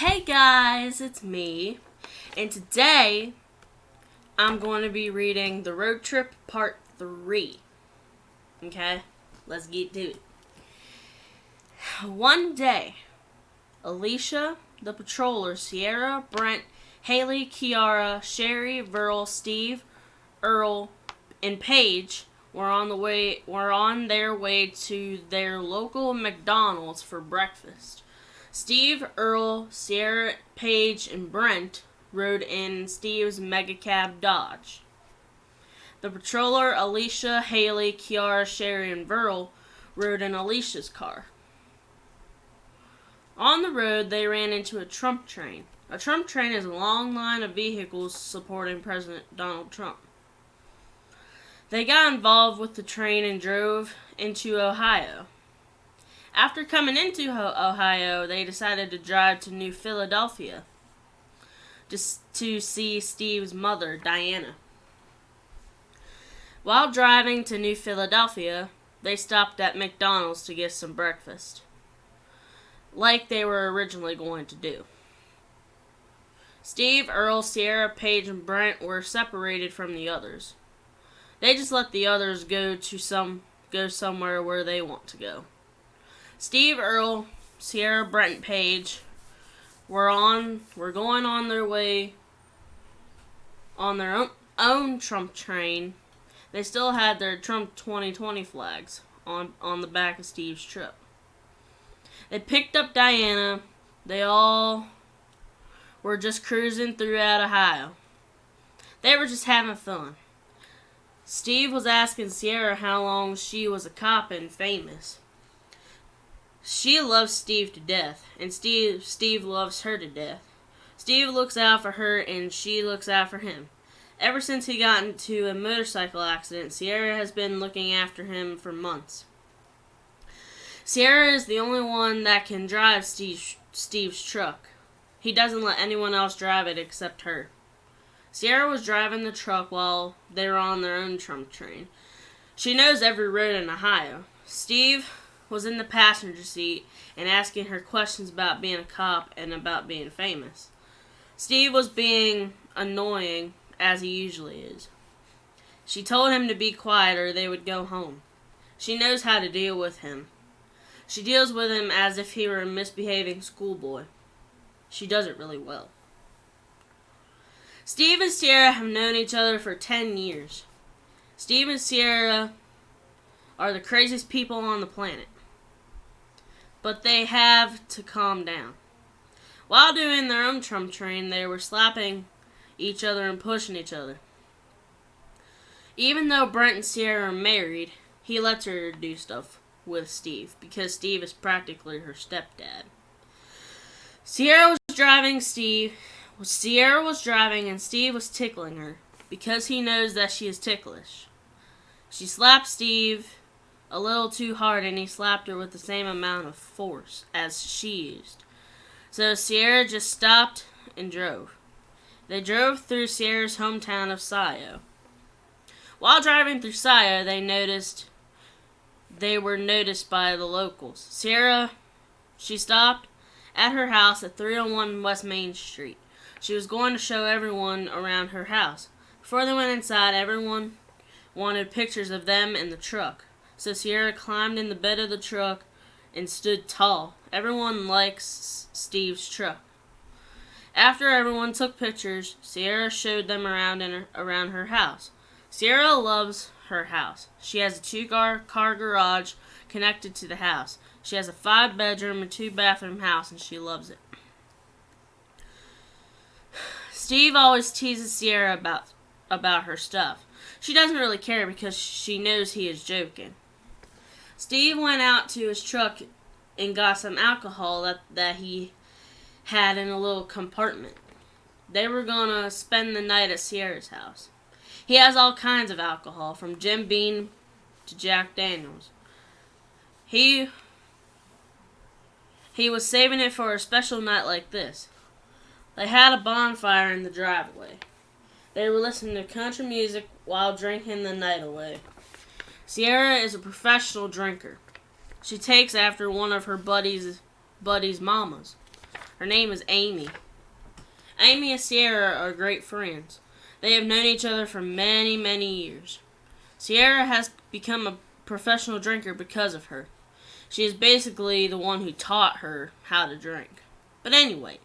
Hey guys, it's me, and today I'm going to be reading The Road Trip Part 3. Okay, let's get to it. One day, Alicia, the patroller, Sierra, Brent, Haley, Kiara, Sherry, Verl, Steve, Earl, and Paige were on their way to their local McDonald's for breakfast. Steve, Earl, Sierra, Paige, and Brent rode in Steve's megacab Dodge. The patroller, Alicia, Haley, Kiara, Sherry, and Verl rode in Alicia's car. On the road, they ran into a Trump train. A Trump train is a long line of vehicles supporting President Donald Trump. They got involved with the train and drove into Ohio. After coming into Ohio, they decided to drive to New Philadelphia just to see Steve's mother, Diana. While driving to New Philadelphia, they stopped at McDonald's to get some breakfast, like they were originally going to do. Steve, Earl, Sierra, Paige, and Brent were separated from the others. They just let the others go somewhere where they want to go. Steve, Earl, Sierra, Brent, and Paige were going on their way on their own Trump train. They still had their Trump 2020 flags on the back of Steve's truck. They picked up Diana. They all were just cruising throughout Ohio. They were just having fun. Steve was asking Sierra how long she was a cop and famous. She loves Steve to death, and Steve loves her to death. Steve looks out for her, and she looks out for him. Ever since he got into a motorcycle accident, Sierra has been looking after him for months. Sierra is the only one that can drive Steve's truck. He doesn't let anyone else drive it except her. Sierra was driving the truck while they were on their own Trump train. She knows every road in Ohio. Steve was in the passenger seat and asking her questions about being a cop and about being famous. Steve was being annoying, as he usually is. She told him to be quiet or they would go home. She knows how to deal with him. She deals with him as if he were a misbehaving schoolboy. She does it really well. Steve and Sierra have known each other for 10 years. Steve and Sierra are the craziest people on the planet. But they have to calm down. While doing their own Trump train, they were slapping each other and pushing each other. Even though Brent and Sierra are married, he lets her do stuff with Steve because Steve is practically her stepdad. Sierra was driving and Steve was tickling her because he knows that she is ticklish. She slapped Steve a little too hard, and he slapped her with the same amount of force as she used. So Sierra just stopped and drove. They drove through Sierra's hometown of Scio. While driving through Scio, they were noticed by the locals. Sierra, she stopped at her house at 301 West Main Street. She was going to show everyone around her house. Before they went inside, everyone wanted pictures of them and the truck. So Sierra climbed in the bed of the truck and stood tall. Everyone likes Steve's truck. After everyone took pictures, Sierra showed them around her house. Sierra loves her house. She has a 2-car garage connected to the house. She has a 5-bedroom and 2-bathroom house, and she loves it. Steve always teases Sierra about her stuff. She doesn't really care because she knows he is joking. Steve went out to his truck and got some alcohol that he had in a little compartment. They were gonna spend the night at Sierra's house. He has all kinds of alcohol, from Jim Beam to Jack Daniels. He was saving it for a special night like this. They had a bonfire in the driveway. They were listening to country music while drinking the night away. Sierra is a professional drinker. She takes after one of her buddy's mamas. Her name is Amy. Amy and Sierra are great friends. They have known each other for many, many years. Sierra has become a professional drinker because of her. She is basically the one who taught her how to drink. But anyways,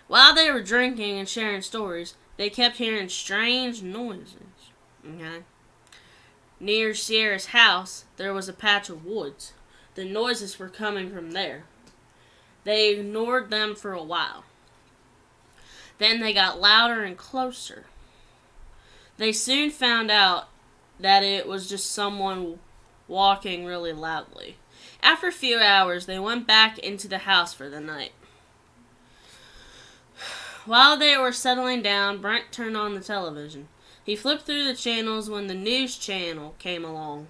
while they were drinking and sharing stories, they kept hearing strange noises. Okay? Near Sierra's house, there was a patch of woods. The noises were coming from there. They ignored them for a while. Then they got louder and closer. They soon found out that it was just someone walking really loudly. After a few hours, they went back into the house for the night. While they were settling down, Brent turned on the television. He flipped through the channels when the news channel came along.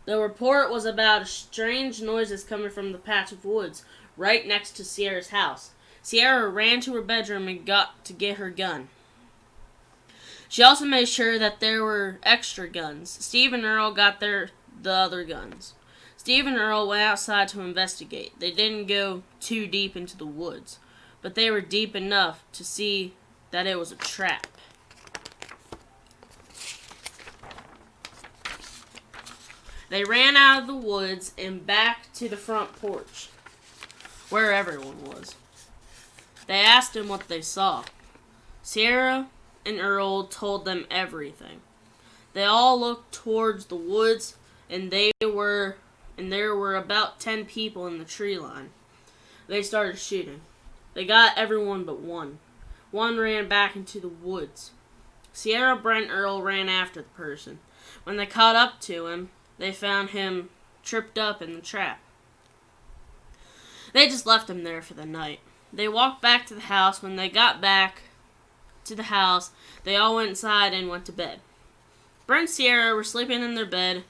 The report was about strange noises coming from the patch of woods right next to Sierra's house. Sierra ran to her bedroom and got to get her gun. She also made sure that there were extra guns. Steve and Earl got the other guns. Steve and Earl went outside to investigate. They didn't go too deep into the woods, but they were deep enough to see that it was a trap. They ran out of the woods and back to the front porch, where everyone was. They asked him what they saw. Sierra and Earl told them everything. They all looked towards the woods, and there were about 10 people in the tree line. They started shooting. They got everyone but one. One ran back into the woods. Sierra, Brent, and Earl ran after the person. When they caught up to him, they found him tripped up in the trap. They just left him there for the night. They walked back to the house. When they got back to the house, they all went inside and went to bed. Brent and Sierra were sleeping in their bed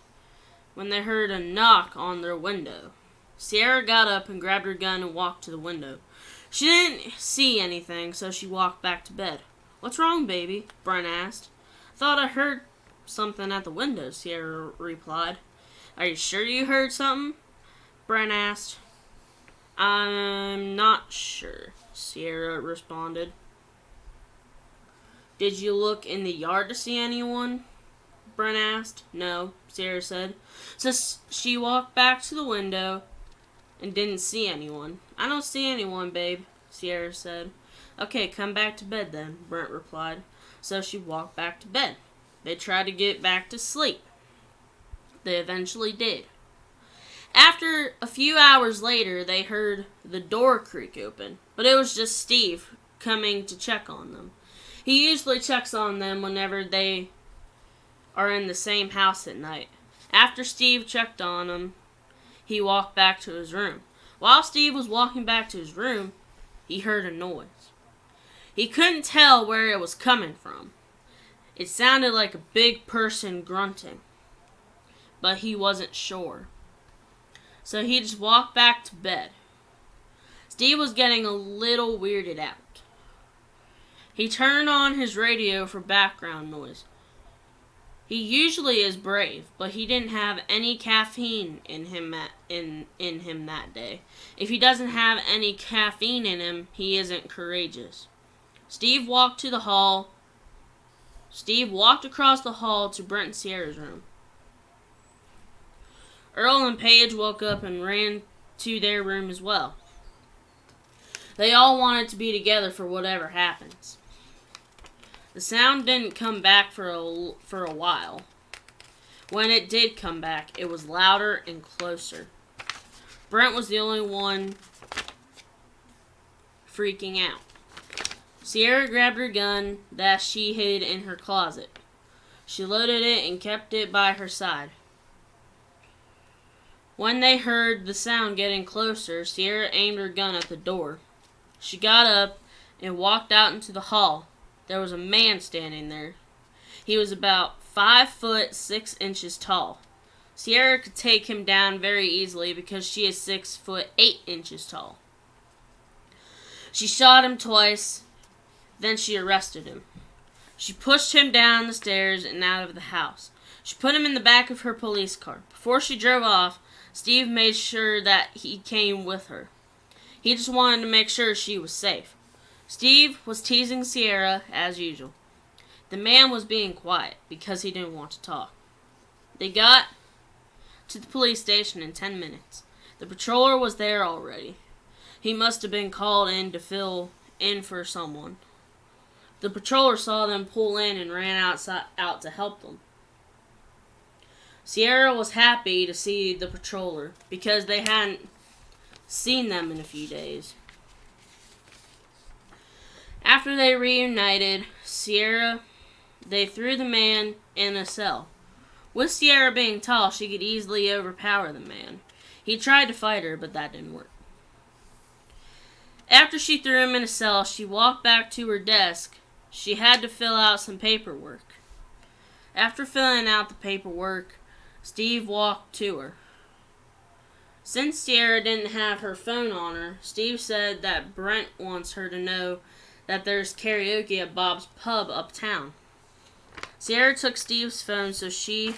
when they heard a knock on their window. Sierra got up and grabbed her gun and walked to the window. She didn't see anything, so she walked back to bed. "What's wrong, baby?" Brent asked. "Thought I heard something at the window," Sierra replied. "Are you sure you heard something?" Brent asked. "I'm not sure," Sierra responded. "Did you look in the yard to see anyone?" Brent asked. "No," Sierra said. So she walked back to the window and didn't see anyone. "I don't see anyone, babe," Sierra said. "Okay, come back to bed then," Brent replied. So she walked back to bed. They tried to get back to sleep. They eventually did. After a few hours later, they heard the door creak open, but it was just Steve coming to check on them. He usually checks on them whenever they are in the same house at night. After Steve checked on them, he walked back to his room. While Steve was walking back to his room, he heard a noise. He couldn't tell where it was coming from. It sounded like a big person grunting, but he wasn't sure. So he just walked back to bed. Steve was getting a little weirded out. He turned on his radio for background noise. He usually is brave, but he didn't have any caffeine in him that day. If he doesn't have any caffeine in him, he isn't courageous. Steve walked across the hall to Brent and Sierra's room. Earl and Paige woke up and ran to their room as well. They all wanted to be together for whatever happens. The sound didn't come back for a while. When it did come back, it was louder and closer. Brent was the only one freaking out. Sierra grabbed her gun that she hid in her closet. She loaded it and kept it by her side. When they heard the sound getting closer, Sierra aimed her gun at the door. She got up and walked out into the hall. There was a man standing there. He was about 5 foot 6 inches tall. Sierra could take him down very easily because she is 6 foot 8 inches tall. She shot him twice, then she arrested him. She pushed him down the stairs and out of the house. She put him in the back of her police car. Before she drove off, Steve made sure that he came with her. He just wanted to make sure she was safe. Steve was teasing Sierra as usual. The man was being quiet because he didn't want to talk. They got to the police station in 10 minutes. The patroller was there already. He must have been called in to fill in for someone. The patroller saw them pull in and ran out to help them. Sierra was happy to see the patroller because they hadn't seen them in a few days. After they reunited, they threw the man in a cell. With Sierra being tall, she could easily overpower the man. He tried to fight her, but that didn't work. After she threw him in a cell, she walked back to her desk. She had to fill out some paperwork. After filling out the paperwork, Steve walked to her. Since Sierra didn't have her phone on her, Steve said that Brent wants her to know that there's karaoke at Bob's Pub uptown. Sierra took Steve's phone so she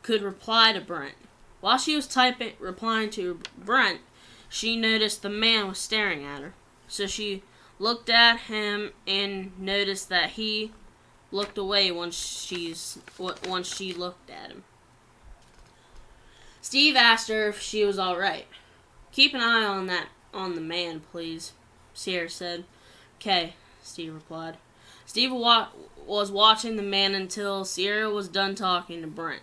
could reply to Brent. While she was replying to Brent, she noticed the man was staring at her. So she looked at him and noticed that he looked away once she looked at him. Steve asked her if she was alright. "Keep an eye on the man, please," Sierra said. "Okay," Steve replied. Steve was watching the man until Sierra was done talking to Brent.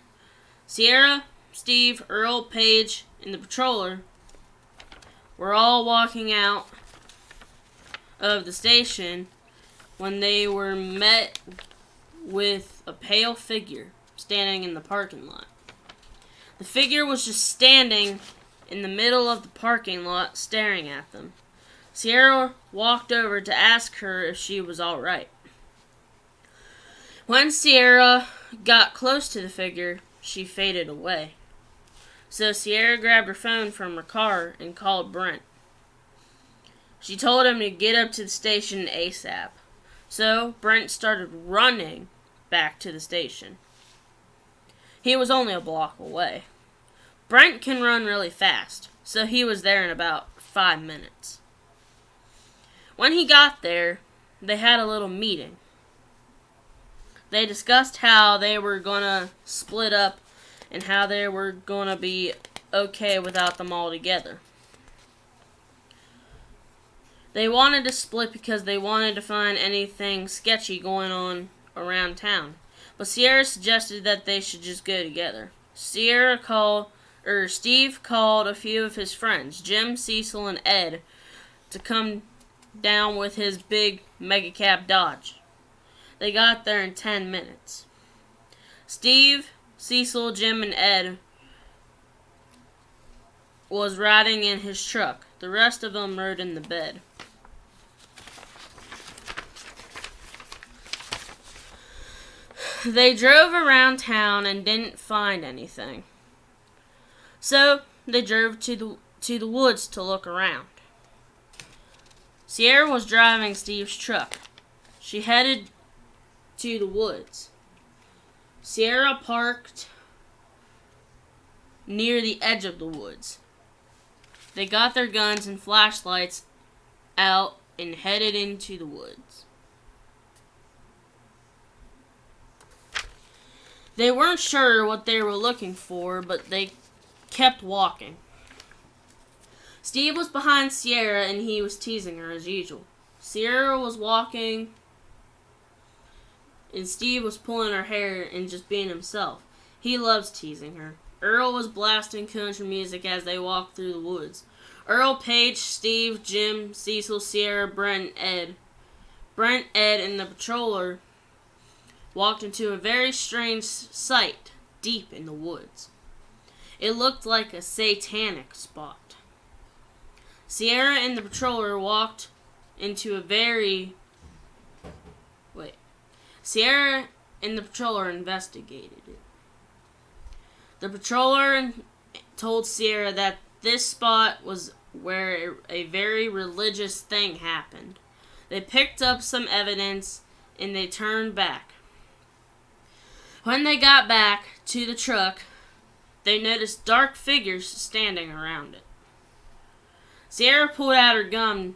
Sierra, Steve, Earl, Paige, and the patroller were all walking out of the station when they were met with a pale figure standing in the parking lot. The figure was just standing in the middle of the parking lot staring at them. Sierra walked over to ask her if she was alright. When Sierra got close to the figure, she faded away. So Sierra grabbed her phone from her car and called Brent. She told him to get up to the station ASAP. So Brent started running back to the station. He was only a block away. Brent can run really fast, so he was there in about 5 minutes. When he got there, they had a little meeting. They discussed how they were going to split up and how they were going to be okay without them all together. They wanted to split because they wanted to find anything sketchy going on around town. But Sierra suggested that they should just go together. Steve called a few of his friends, Jim, Cecil, and Ed, to come down with his big mega cab Dodge. They got there in 10 minutes. Steve, Cecil, Jim, and Ed was riding in his truck. The rest of them rode in the bed. They drove around town and didn't find anything. So they drove to the woods to look around. Sierra was driving Steve's truck. She headed to the woods. Sierra parked near the edge of the woods. They got their guns and flashlights out and headed into the woods. They weren't sure what they were looking for, but they kept walking. Steve was behind Sierra and he was teasing her as usual. Sierra was walking and Steve was pulling her hair and just being himself. He loves teasing her. Earl was blasting country music as they walked through the woods. Earl, Paige, Steve, Jim, Cecil, Sierra, Brent, Ed, and the patroller walked into a very strange sight deep in the woods. It looked like a satanic spot. Sierra and the patroller walked into a Sierra and the patroller investigated it. The patroller told Sierra that this spot was where a very religious thing happened. They picked up some evidence and they turned back. When they got back to the truck, they noticed dark figures standing around it. Sierra pulled out her gun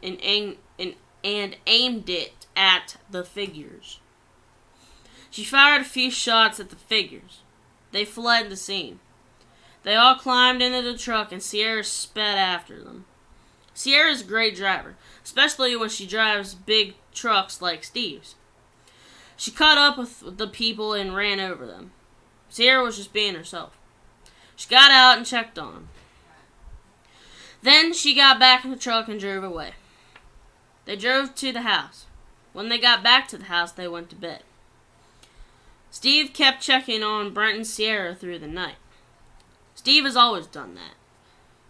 and aimed it at the figures. She fired a few shots at the figures. They fled the scene. They all climbed into the truck and Sierra sped after them. Sierra's a great driver, especially when she drives big trucks like Steve's. She caught up with the people and ran over them. Sierra was just being herself. She got out and checked on them. Then she got back in the truck and drove away. They drove to the house. When they got back to the house, they went to bed. Steve kept checking on Brent and Sierra through the night. Steve has always done that.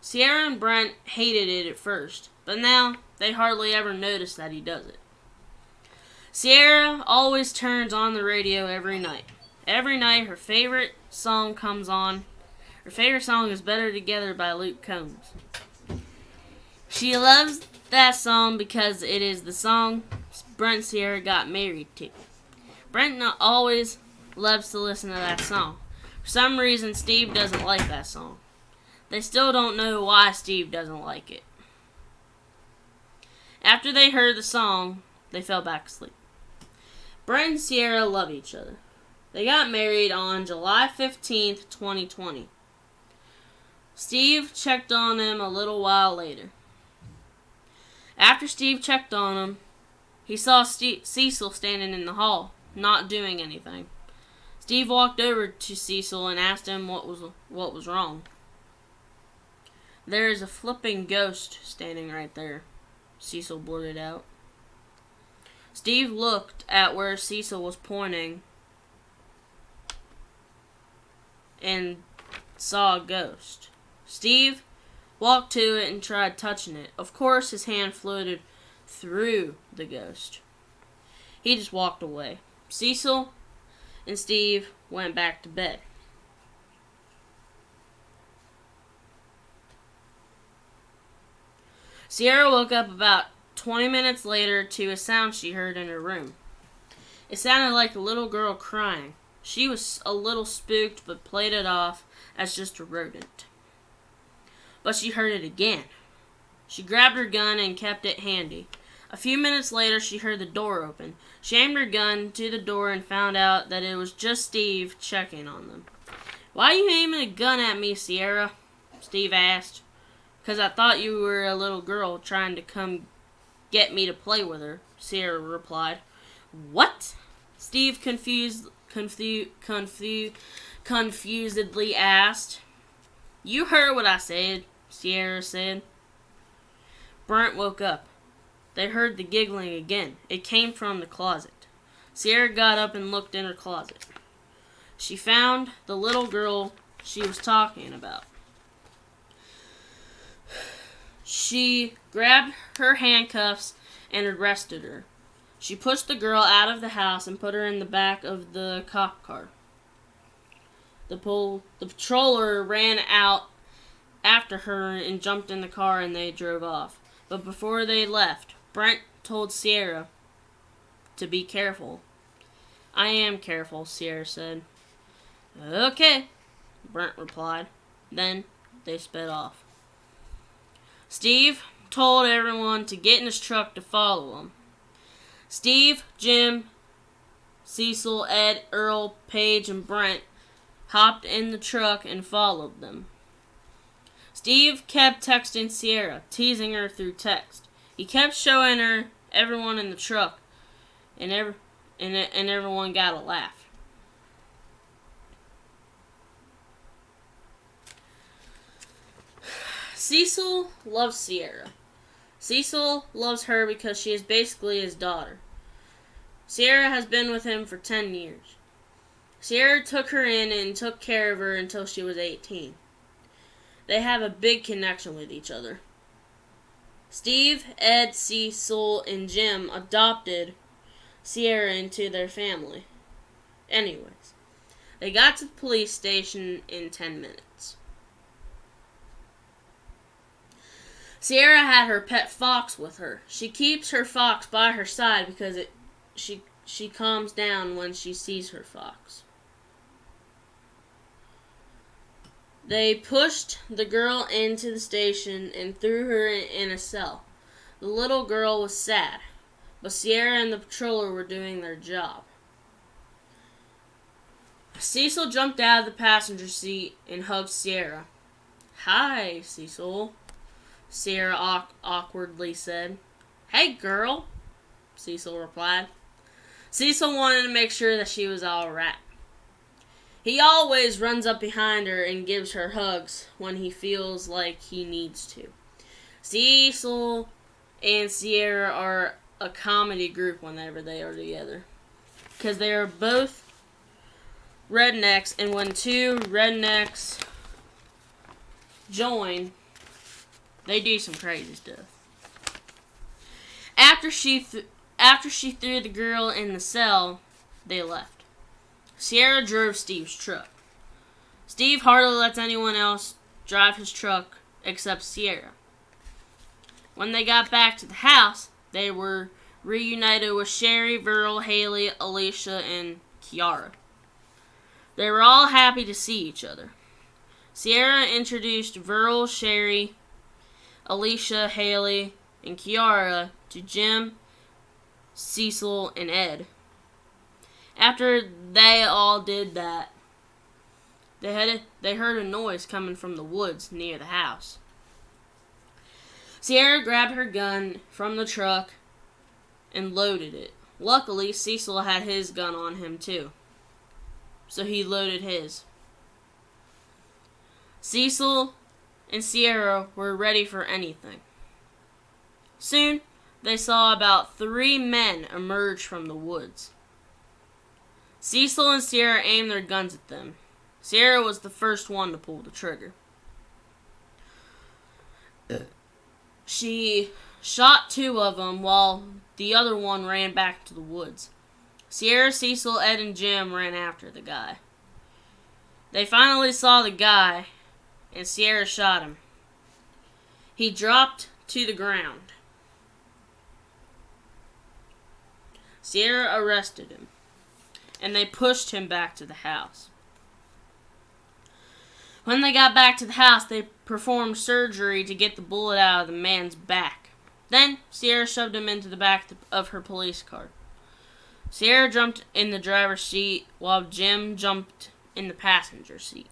Sierra and Brent hated it at first, but now they hardly ever notice that he does it. Sierra always turns on the radio every night. Every night her favorite song comes on. Her favorite song is Better Together by Luke Combs. She loves that song because it is the song Brent and Sierra got married to. Brent always loves to listen to that song. For some reason, Steve doesn't like that song. They still don't know why Steve doesn't like it. After they heard the song, they fell back asleep. Brent and Sierra love each other. They got married on July 15th, 2020. Steve checked on them a little while later. After Steve checked on him, he saw Cecil standing in the hall, not doing anything. Steve walked over to Cecil and asked him what was wrong. "There is a flipping ghost standing right there," Cecil blurted out. Steve looked at where Cecil was pointing and saw a ghost. Steve walked to it and tried touching it. Of course, his hand floated through the ghost. He just walked away. Cecil and Steve went back to bed. Sierra woke up about 20 minutes later to a sound she heard in her room. It sounded like a little girl crying. She was a little spooked but played it off as just a rodent. But she heard it again. She grabbed her gun and kept it handy. A few minutes later, she heard the door open. She aimed her gun to the door and found out that it was just Steve checking on them. "Why are you aiming a gun at me, Sierra?" Steve asked. "'Cause I thought you were a little girl trying to come get me to play with her," Sierra replied. "What?" Steve confusedly asked. "You heard what I said," Sierra said. Brent woke up. They heard the giggling again. It came from the closet. Sierra got up and looked in her closet. She found the little girl she was talking about. She grabbed her handcuffs and arrested her. She pushed the girl out of the house and put her in the back of the cop car. The patroller ran out after her and jumped in the car and they drove off. But before they left, Brent told Sierra to be careful. "I am careful," Sierra said. "Okay," Brent replied. Then they sped off. Steve told everyone to get in his truck to follow him. Steve, Jim, Cecil, Ed, Earl, Paige, and Brent hopped in the truck and followed them. Steve kept texting Sierra, teasing her through text. He kept showing her everyone in the truck, and everyone got a laugh. Cecil loves Sierra. Cecil loves her because she is basically his daughter. Sierra has been with him for 10 years. Sierra took her in and took care of her until she was 18. They have a big connection with each other. Steve, Ed, Cecil, and Jim adopted Sierra into their family. Anyways, they got to the police station in 10 minutes. Sierra had her pet fox with her. She keeps her fox by her side because she calms down when she sees her fox. They pushed the girl into the station and threw her in a cell. The little girl was sad, but Sierra and the patroller were doing their job. Cecil jumped out of the passenger seat and hugged Sierra. "Hi, Cecil," Sierra awkwardly said. "Hey, girl," Cecil replied. Cecil wanted to make sure that she was all right. He always runs up behind her and gives her hugs when he feels like he needs to. Cecil and Sierra are a comedy group whenever they are together, because they are both rednecks, and when two rednecks join, they do some crazy stuff. After she threw the girl in the cell, they left. Sierra drove Steve's truck. Steve hardly lets anyone else drive his truck except Sierra. When they got back to the house, they were reunited with Sherry, Verl, Haley, Alicia, and Kiara. They were all happy to see each other. Sierra introduced Verl, Sherry, Alicia, Haley, and Kiara to Jim, Cecil, and Ed. After they all did that, they heard a noise coming from the woods near the house. Sierra grabbed her gun from the truck and loaded it. Luckily, Cecil had his gun on him too, so he loaded his. Cecil and Sierra were ready for anything. Soon, they saw about 3 men emerge from the woods. Cecil and Sierra aimed their guns at them. Sierra was the first one to pull the trigger. She shot 2 of them while the other one ran back to the woods. Sierra, Cecil, Ed, and Jim ran after the guy. They finally saw the guy, and Sierra shot him. He dropped to the ground. Sierra arrested him, and they pushed him back to the house. When they got back to the house, they performed surgery to get the bullet out of the man's back. Then, Sierra shoved him into the back of her police car. Sierra jumped in the driver's seat while Jim jumped in the passenger seat.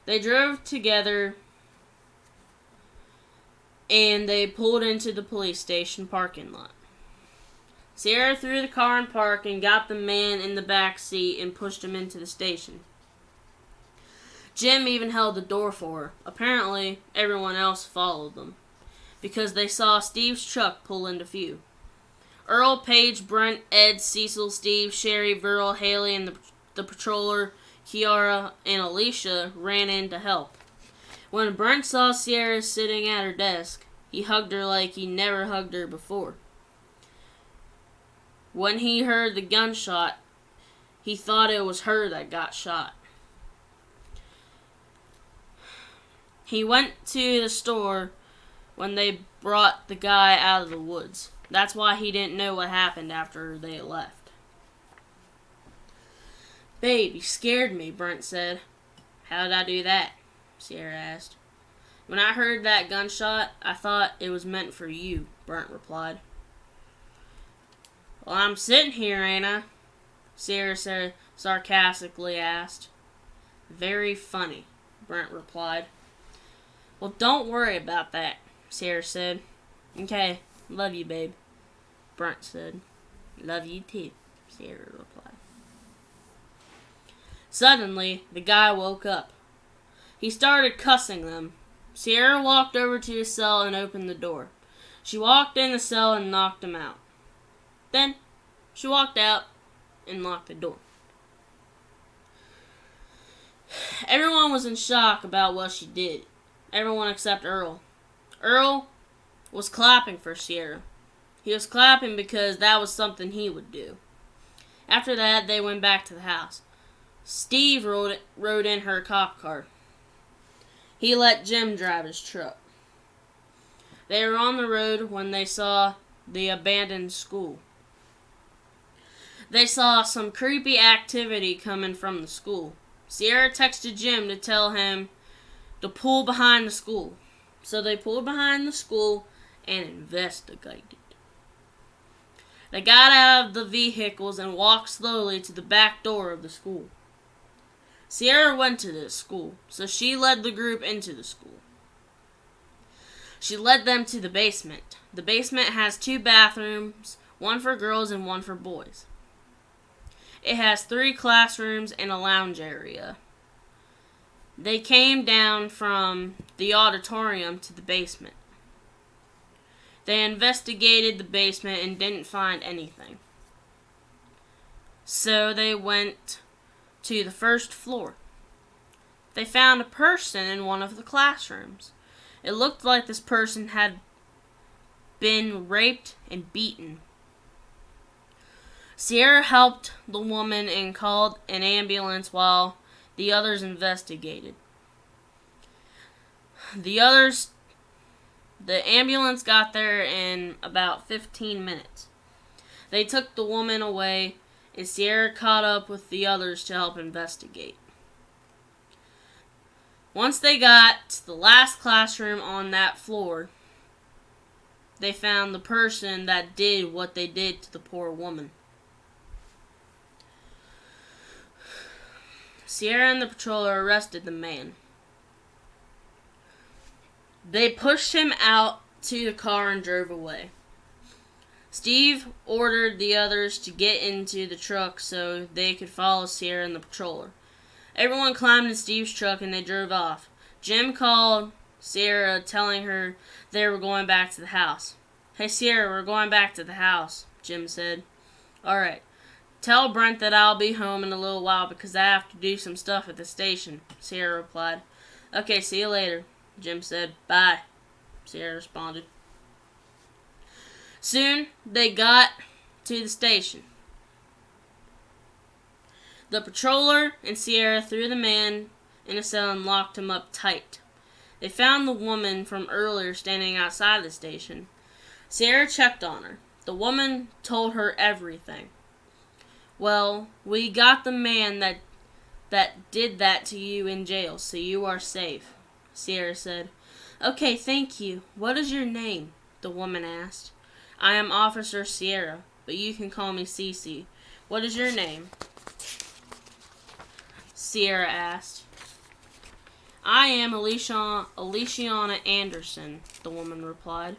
They drove together and they pulled into the police station parking lot. Sierra threw the car in park and got the man in the back seat and pushed him into the station. Jim even held the door for her. Apparently, everyone else followed them, because they saw Steve's truck pull into view. Earl, Paige, Brent, Ed, Cecil, Steve, Sherry, Verl, Haley, and the patroller, Kiara, and Alicia ran in to help. When Brent saw Sierra sitting at her desk, he hugged her like he never hugged her before. When he heard the gunshot, he thought it was her that got shot. He went to the store when they brought the guy out of the woods. That's why he didn't know what happened after they left. "Babe, you scared me," Brent said. "How did I do that?" Sierra asked. "When I heard that gunshot, I thought it was meant for you," Brent replied. "Well, I'm sitting here, ain't I?" Sierra sarcastically asked. "Very funny," Brent replied. "Well, don't worry about that," Sierra said. "Okay, love you, babe," Brent said. "Love you too," Sierra replied. Suddenly, the guy woke up. He started cussing them. Sierra walked over to his cell and opened the door. She walked in the cell and knocked him out. Then, she walked out and locked the door. Everyone was in shock about what she did. Everyone except Earl. Earl was clapping for Sierra. He was clapping because that was something he would do. After that, they went back to the house. Steve rode in her cop car. He let Jim drive his truck. They were on the road when they saw the abandoned school. They saw some creepy activity coming from the school. Sierra texted Jim to tell him to pull behind the school. So they pulled behind the school and investigated. They got out of the vehicles and walked slowly to the back door of the school. Sierra went to this school, so she led the group into the school. She led them to the basement. The basement has 2 bathrooms, one for girls and one for boys. It has 3 classrooms and a lounge area. They came down from the auditorium to the basement. They investigated the basement and didn't find anything. So they went to the first floor. They found a person in one of the classrooms. It looked like this person had been raped and beaten. Sierra helped the woman and called an ambulance while the others investigated. The ambulance got there in about 15 minutes. They took the woman away, and Sierra caught up with the others to help investigate. Once they got to the last classroom on that floor, they found the person that did what they did to the poor woman. Sierra and the patroller arrested the man. They pushed him out to the car and drove away. Steve ordered the others to get into the truck so they could follow Sierra and the patroller. Everyone climbed in Steve's truck and they drove off. Jim called Sierra, telling her they were going back to the house. "Hey Sierra, we're going back to the house," Jim said. "Alright. Tell Brent that I'll be home in a little while because I have to do some stuff at the station," Sierra replied. "Okay, see you later," Jim said. "Bye," Sierra responded. Soon, they got to the station. The patroller and Sierra threw the man in a cell and locked him up tight. They found the woman from earlier standing outside the station. Sierra checked on her. The woman told her everything. "Well, we got the man that did that to you in jail, so you are safe," Sierra said. "Okay, thank you. What is your name?" the woman asked. "I am Officer Sierra, but you can call me Cece. What is your name?" Sierra asked. "I am Aliciana Anderson," the woman replied.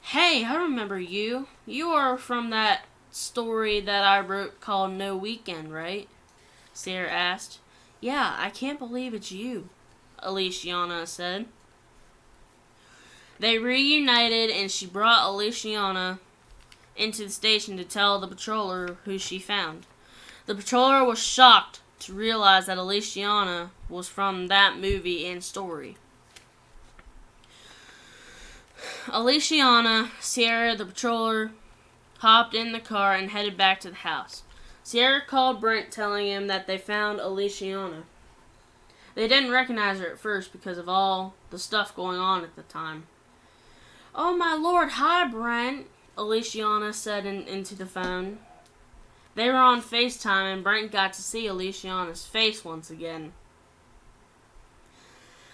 "Hey, I remember you. You are from that story that I wrote called No Weekend, right?" Sierra asked. "Yeah, I can't believe it's you," Aliciana said. They reunited and she brought Aliciana into the station to tell the patroller who she found. The patroller was shocked to realize that Aliciana was from that movie and story. Aliciana, Sierra, the patroller, hopped in the car and headed back to the house. Sierra called Brent, telling him that they found Aliciana. They didn't recognize her at first because of all the stuff going on at the time. "Oh my lord, hi Brent," Aliciana said into the phone. They were on FaceTime and Brent got to see Aliciana's face once again.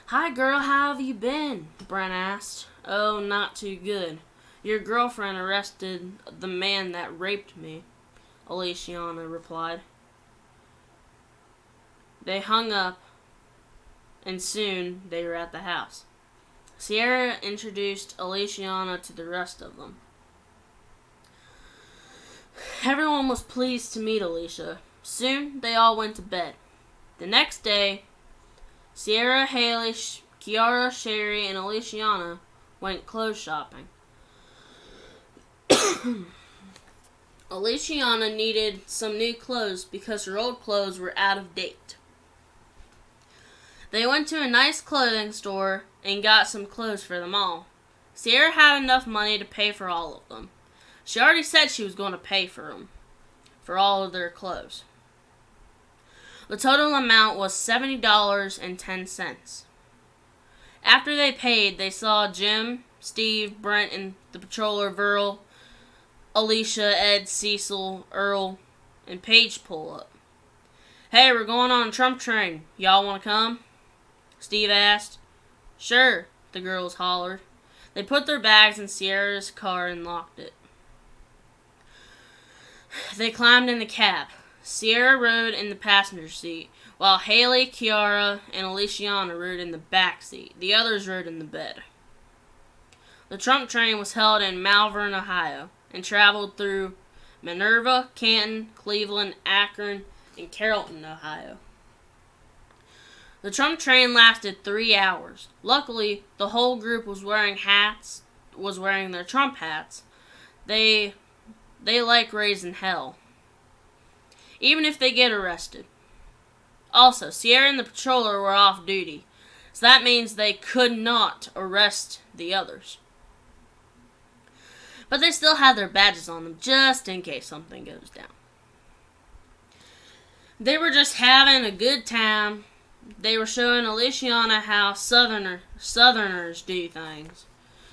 "Hi girl, how have you been?" Brent asked. "Oh, not too good. Your girlfriend arrested the man that raped me," Aliciana replied. They hung up, and soon they were at the house. Sierra introduced Aliciana to the rest of them. Everyone was pleased to meet Alicia. Soon they all went to bed. The next day, Sierra, Haley, Kiara, Sherry, and Aliciana went clothes shopping. Aliciana needed some new clothes because her old clothes were out of date. They went to a nice clothing store and got some clothes for them all. Sierra had enough money to pay for all of them. She already said she was going to pay for them, for all of their clothes. The total amount was $70.10. After they paid, they saw Jim, Steve, Brent, and the patroller Verl, Alicia, Ed, Cecil, Earl, and Paige pull up. "Hey, we're going on a Trump train. Y'all want to come?" Steve asked. "Sure," the girls hollered. They put their bags in Sierra's car and locked it. They climbed in the cab. Sierra rode in the passenger seat, while Haley, Kiara, and Aliciana rode in the back seat. The others rode in the bed. The Trump train was held in Malvern, Ohio, and traveled through Minerva, Canton, Cleveland, Akron, and Carrollton, Ohio. The Trump train lasted 3 hours. Luckily, the whole group was wearing their Trump hats. They like raising hell, even if they get arrested. Also, Sierra and the patroller were off duty, so that means they could not arrest the others. But they still had their badges on them, just in case something goes down. They were just having a good time. They were showing Aliciana how Southerners do things.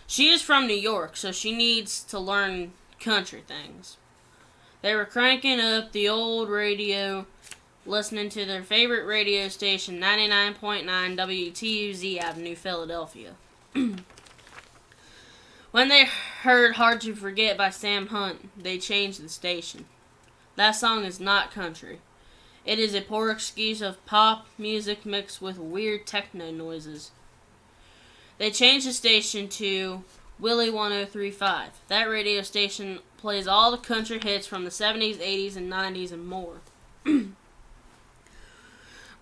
She is from New York, so she needs to learn country things. They were cranking up the old radio, listening to their favorite radio station, 99.9 WTUZ out of New Philadelphia. When they heard "Hard to Forget" by Sam Hunt, they changed the station. That song is not country. It is a poor excuse of pop music mixed with weird techno noises. They changed the station to Willie 103.5. That radio station plays all the country hits from the 70s, 80s, and 90s and more.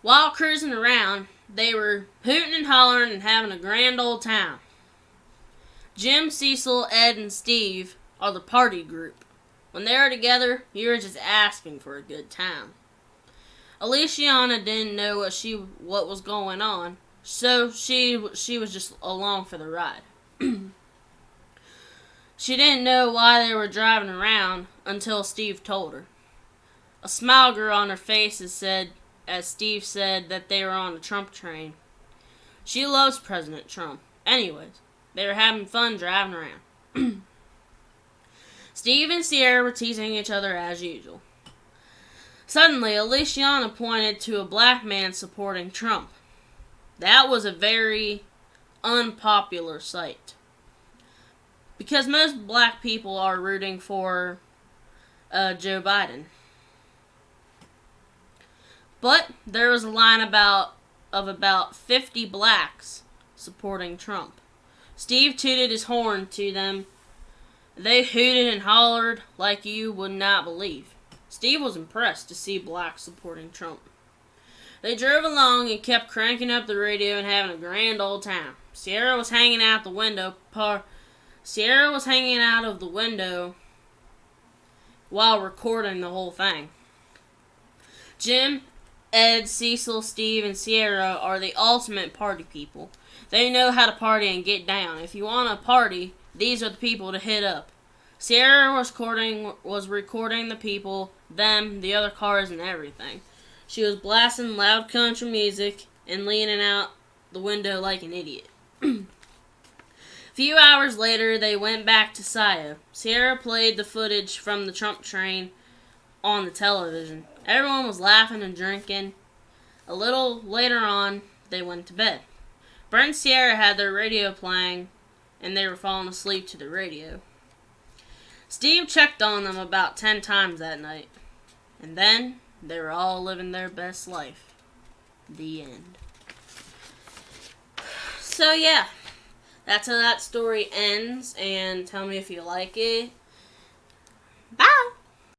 While cruising around, they were hooting and hollering and having a grand old time. Jim, Cecil, Ed, and Steve are the party group. When they are together, you're just asking for a good time. Aliciana didn't know what was going on, so she was just along for the ride. She didn't know why they were driving around until Steve told her. A smile grew on her face as Steve said that they were on a Trump train. She loves President Trump. Anyways, they were having fun driving around. Steve and Sierra were teasing each other as usual. Suddenly, Aliciana pointed to a black man supporting Trump. That was a very unpopular sight, because most black people are rooting for Joe Biden. But there was a line of about 50 blacks supporting Trump. Steve tooted his horn to them. They hooted and hollered like you would not believe. Steve was impressed to see blacks supporting Trump. They drove along and kept cranking up the radio and having a grand old time. Sierra was hanging out of the window while recording the whole thing. Jim, Ed, Cecil, Steve, and Sierra are the ultimate party people. They know how to party and get down. If you want to party, these are the people to hit up. Sierra was recording the people, them, the other cars, and everything. She was blasting loud country music and leaning out the window like an idiot. A few hours later, they went back to Scio. Sierra played the footage from the Trump train on the television. Everyone was laughing and drinking. A little later on, they went to bed. Brent and Sierra had their radio playing, and they were falling asleep to the radio. Steve checked on them about 10 times that night. And then, they were all living their best life. The end. So yeah, that's how that story ends, and tell me if you like it. Bye!